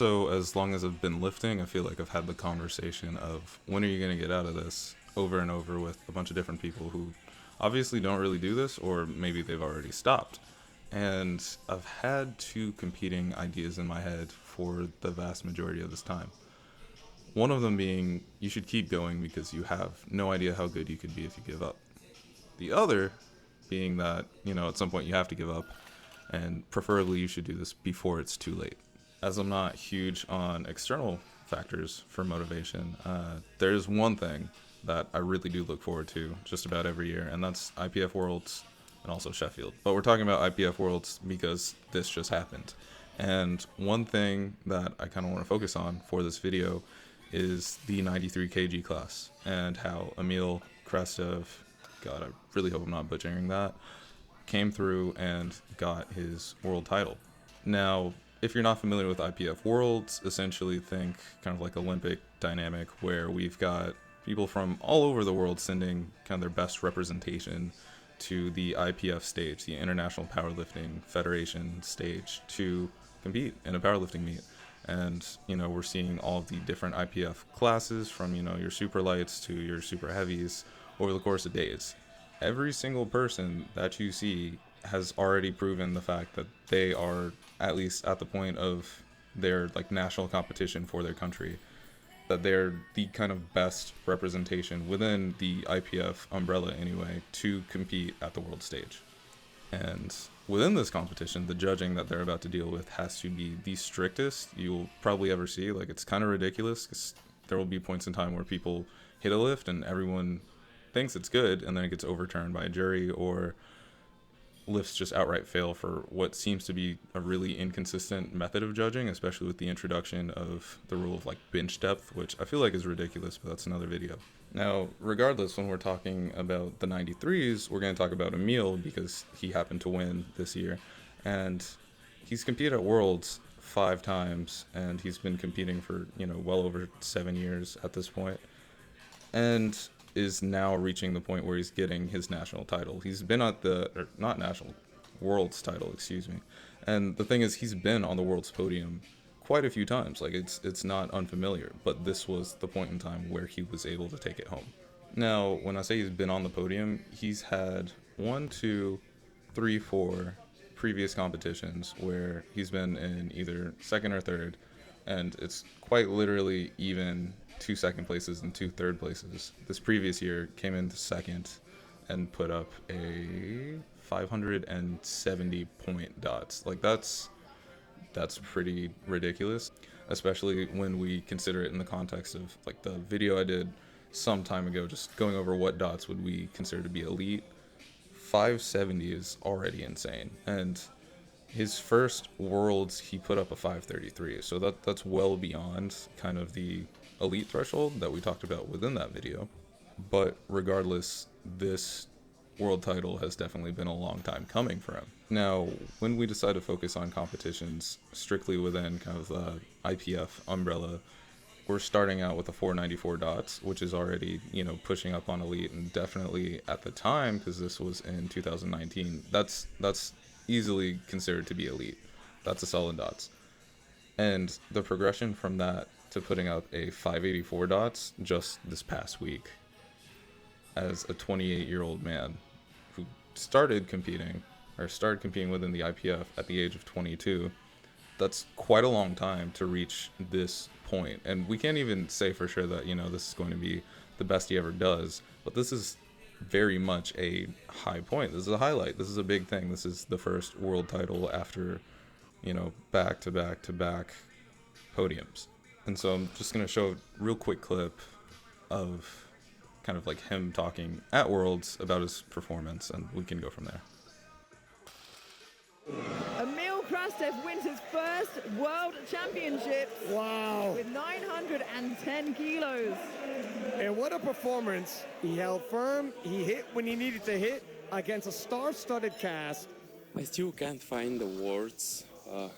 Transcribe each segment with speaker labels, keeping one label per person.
Speaker 1: also, as long as I've been lifting, I feel like I've had the conversation of when are you going to get out of this over and over with a bunch of different people who obviously don't really do this, or maybe they've already stopped. And I've had two competing ideas in my head for the vast majority of this time. One of them being you should keep going because you have no idea how good you could be if you give up. The other being that, at some point you have to give up, and preferably you should do this before it's too late. As I'm not huge on external factors for motivation, there's one thing that I really do look forward to just about every year, and that's IPF Worlds and also Sheffield. But we're talking about IPF Worlds because this just happened. And one thing that I kind of want to focus on for this video is the 93 kg class and how Emil Krastev, God, I really hope I'm not butchering that, came through and got his world title. Now, if you're not familiar with IPF Worlds, essentially think kind of like Olympic dynamic where we've got people from all over the world sending kind of their best representation to the IPF stage, the International Powerlifting Federation stage, to compete in a powerlifting meet. And, we're seeing all of the different IPF classes from, your super lights to your super heavies over the course of days. Every single person that you see has already proven the fact that they are at least at the point of their national competition for their country, that they're the kind of best representation within the IPF umbrella anyway to compete at the world stage. And within this competition, the judging that they're about to deal with has to be the strictest you'll probably ever see. It's kind of ridiculous because there will be points in time where people hit a lift and everyone thinks it's good, and then it gets overturned by a jury, or lifts just outright fail for what seems to be a really inconsistent method of judging, especially with the introduction of the rule of bench depth, which I feel like is ridiculous, but that's another video. Now, regardless, when we're talking about the 93s, we're going to talk about Emil because he happened to win this year, and he's competed at Worlds 5 times, and he's been competing for well over 7 years at this point, and is now reaching the point where he's getting his national title. He's been at not national, world's title, excuse me. And the thing is, he's been on the world's podium quite a few times. It's not unfamiliar, but this was the point in time where he was able to take it home. Now, when I say he's been on the podium, he's had 1, 2, 3, 4 previous competitions where he's been in either second or third, and it's quite literally even 2 second places and 2 third places. This previous year came into second and put up a 570 point dots. That's pretty ridiculous, especially when we consider it in the context of the video I did some time ago, just going over what dots would we consider to be elite. 570 is already insane, and his first Worlds he put up a 533, so that's well beyond kind of the elite threshold that we talked about within that video. But regardless, this world title has definitely been a long time coming for him. Now, when we decide to focus on competitions strictly within kind of the IPF umbrella, we're starting out with a 494 dots, which is already, pushing up on elite, and definitely at the time, because this was in 2019, that's easily considered to be elite. That's a solid dots. And the progression from that to putting up a 584 dots just this past week as a 28-year-old man who started competing within the IPF at the age of 22, that's quite a long time to reach this point. And we can't even say for sure that, this is going to be the best he ever does, but this is very much a high point. This is a highlight. This is a big thing. This is the first world title after, back to back to back podiums. And so I'm just going to show a real quick clip of kind of him talking at Worlds about his performance, and we can go from there.
Speaker 2: Emil Krastev wins his first World Championships.
Speaker 3: Wow.
Speaker 2: With 910 kilos.
Speaker 3: And what a performance. He held firm. He hit when he needed to hit against a star-studded cast.
Speaker 4: I still can't find the words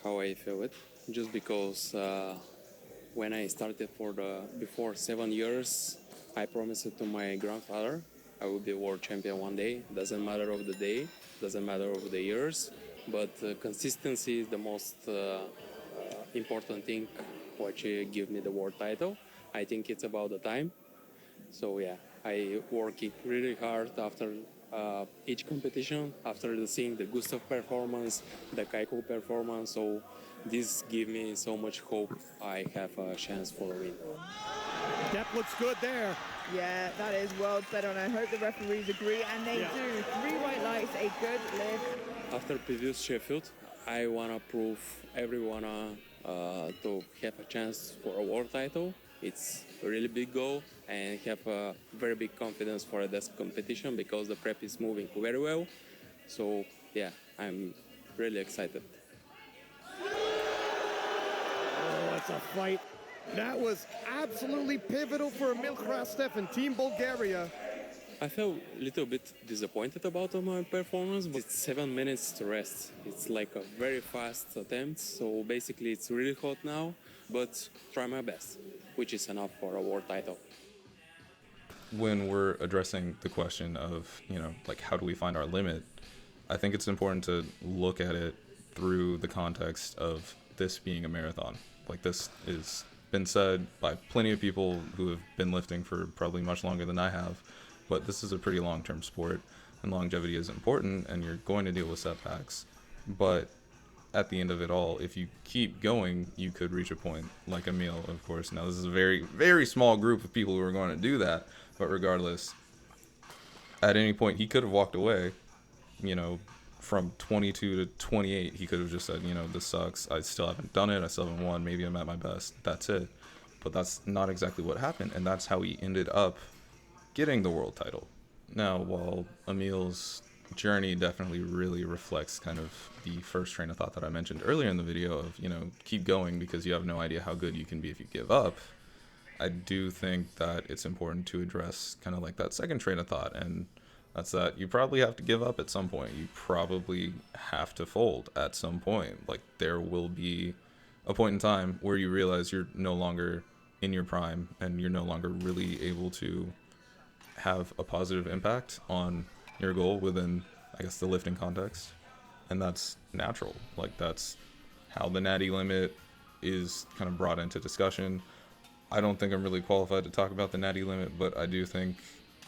Speaker 4: how I feel it, just because when I started before 7 years, I promised it to my grandfather I will be world champion one day. Doesn't matter of the day, doesn't matter of the years, but consistency is the most important thing which give me the world title. I think it's about the time. So yeah, I working really hard after each competition, after seeing the Gustav performance, the Kaiko performance. So this give me so much hope I have a chance for a win.
Speaker 3: Depth looks good there.
Speaker 2: Yeah, that is world better, and I hope the referees agree, and they do. 3 white lights, a good lift.
Speaker 4: After previous Sheffield, I wanna prove everyone to have a chance for a world title. It's a really big goal, and have a very big confidence for this competition because the prep is moving very well. So yeah, I'm really excited.
Speaker 3: Oh, that's a fight. That was absolutely pivotal for Emil Krastev and Team Bulgaria.
Speaker 4: I felt a little bit disappointed about my performance, but it's 7 minutes to rest. It's like a very fast attempt, so basically it's really hot now, but try my best, which is enough for a world title.
Speaker 1: When we're addressing the question of, like, how do we find our limit, I think it's important to look at it through the context of this being a marathon. Like, this is been said by plenty of people who have been lifting for probably much longer than I have, but this is a pretty long-term sport, and longevity is important, and you're going to deal with setbacks. But at the end of it all, if you keep going, you could reach a point like Emil, of course. Now, this is a very, very small group of people who are going to do that, but regardless, at any point, he could have walked away, from 22 to 28, he could have just said, this sucks. I still haven't done it. I still haven't won. Maybe I'm at my best. That's it. But that's not exactly what happened. And that's how he ended up getting the world title. Now, while Emil's journey definitely really reflects kind of the first train of thought that I mentioned earlier in the video of, keep going because you have no idea how good you can be if you give up, I do think that it's important to address kind of like that second train of thought, and that's that you probably have to give up at some point. You probably have to fold at some point. Like, there will be a point in time where you realize you're no longer in your prime and you're no longer really able to have a positive impact on your goal within, I guess, the lifting context. And that's natural. Like, that's how the natty limit is kind of brought into discussion. I don't think I'm really qualified to talk about the natty limit, but I do think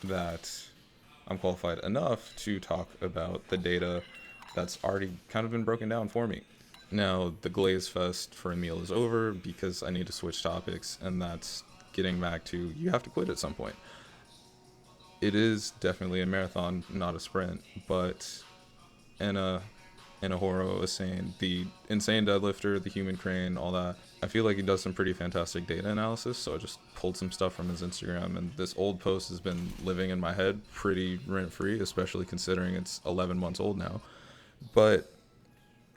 Speaker 1: that I'm qualified enough to talk about the data that's already kind of been broken down for me. Now, the glaze fest for Emil is over because I need to switch topics, and that's getting back to you have to quit at some point. It is definitely a marathon, not a sprint, but Enahoro Asein, the insane deadlifter, the human crane, all that, I feel like he does some pretty fantastic data analysis, so I just pulled some stuff from his Instagram, and this old post has been living in my head pretty rent-free, especially considering it's 11 months old now. But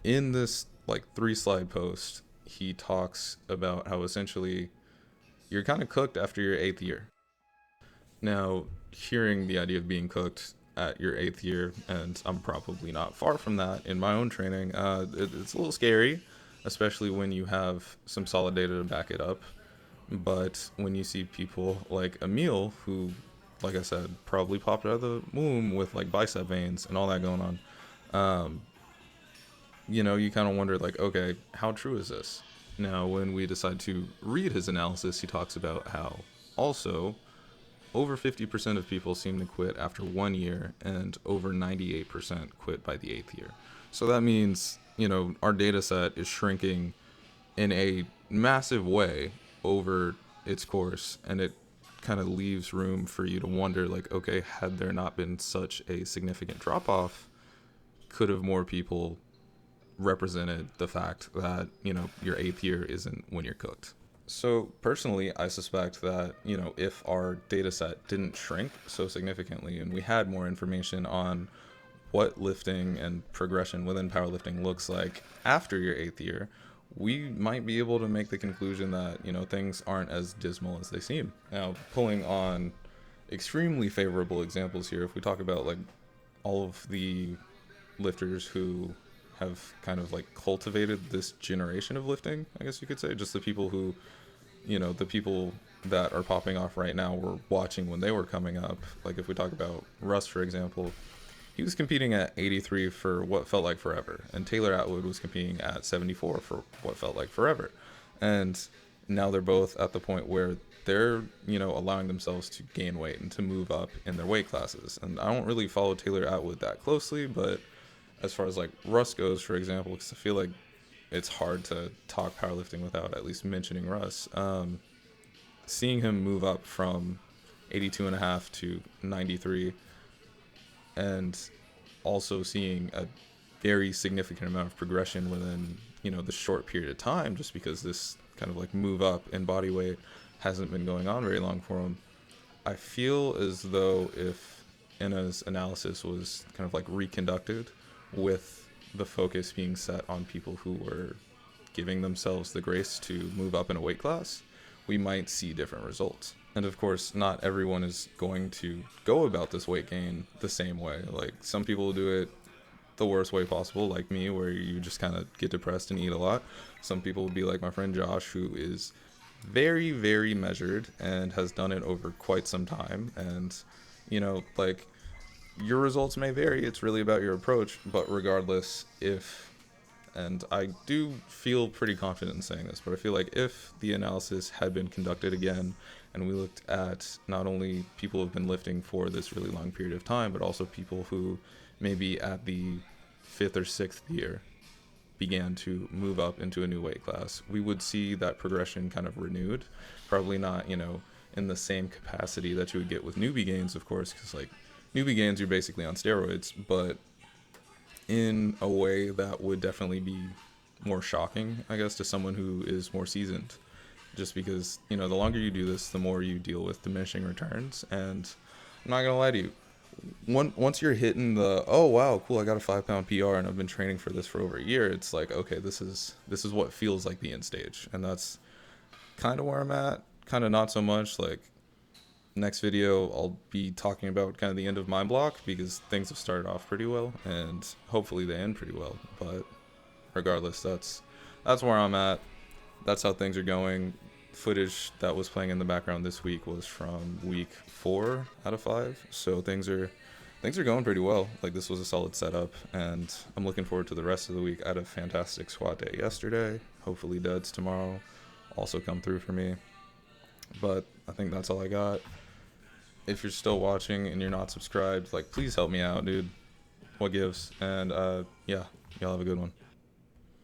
Speaker 1: in this 3-slide post, he talks about how essentially you're kind of cooked after your 8th year. Now, hearing the idea of being cooked at your 8th year, and I'm probably not far from that in my own training, it's a little scary, especially when you have some solid data to back it up. But when you see people like Emil, who, like I said, probably popped out of the womb with bicep veins and all that going on, you kind of wonder, okay, how true is this? Now, when we decide to read his analysis, he talks about how also over 50% of people seem to quit after 1 year, and over 98% quit by the 8th year. So that means, our data set is shrinking in a massive way over its course, and it kind of leaves room for you to wonder, okay, had there not been such a significant drop-off, could have more people represented the fact that, your 8th year isn't when you're cooked? So personally, I suspect that, if our data set didn't shrink so significantly and we had more information on what lifting and progression within powerlifting looks like after your 8th year, we might be able to make the conclusion that, things aren't as dismal as they seem. Now, pulling on extremely favorable examples here, if we talk about all of the lifters who have kind of cultivated this generation of lifting, I guess you could say, just the people who, the people that are popping off right now were watching when they were coming up. If we talk about Russ, for example, he was competing at 83 for what felt like forever, and Taylor Atwood was competing at 74 for what felt like forever. And now they're both at the point where they're, allowing themselves to gain weight and to move up in their weight classes. And I don't really follow Taylor Atwood that closely, but as far as like Russ goes, for example, because I feel like it's hard to talk powerlifting without at least mentioning Russ. Seeing him move up from 82.5 to 93, and also seeing a very significant amount of progression within, the short period of time, just because this kind of like move up in body weight hasn't been going on very long for him. I feel as though if Enna's analysis was kind of like reconducted with the focus being set on people who were giving themselves the grace to move up in a weight class, we might see different results. And of course, not everyone is going to go about this weight gain the same way. Like, some people will do it the worst way possible, like me, where you just kind of get depressed and eat a lot. Some people will be like my friend Josh, who is very, very measured and has done it over quite some time. And, like, your results may vary. It's really about your approach. But regardless, and I do feel pretty confident in saying this, but I feel like if the analysis had been conducted again, and we looked at not only people who have been lifting for this really long period of time, but also people who maybe at the 5th or 6th year began to move up into a new weight class, we would see that progression kind of renewed. Probably not, in the same capacity that you would get with newbie gains, of course, because like newbie gains, you're basically on steroids, but in a way that would definitely be more shocking, I guess, to someone who is more seasoned. Just because, the longer you do this, the more you deal with diminishing returns. And I'm not going to lie to you, once you're hitting the, oh wow, cool, I got a 5-pound PR and I've been training for this for over a year, it's like, okay, this is what feels like the end stage. And that's kind of where I'm at, kind of not so much. Like, next video I'll be talking about kind of the end of my block, because things have started off pretty well and hopefully they end pretty well. But regardless, that's where I'm at. That's how things are going. Footage that was playing in the background this week was from week 4 out of 5, so things are going pretty well. Like, this was a solid setup, and I'm looking forward to the rest of the week. I had a fantastic squat day yesterday. Hopefully duds tomorrow also come through for me. But I think that's all I got. If you're still watching and you're not subscribed, like, please help me out, dude. What gives? And yeah, y'all have a good one.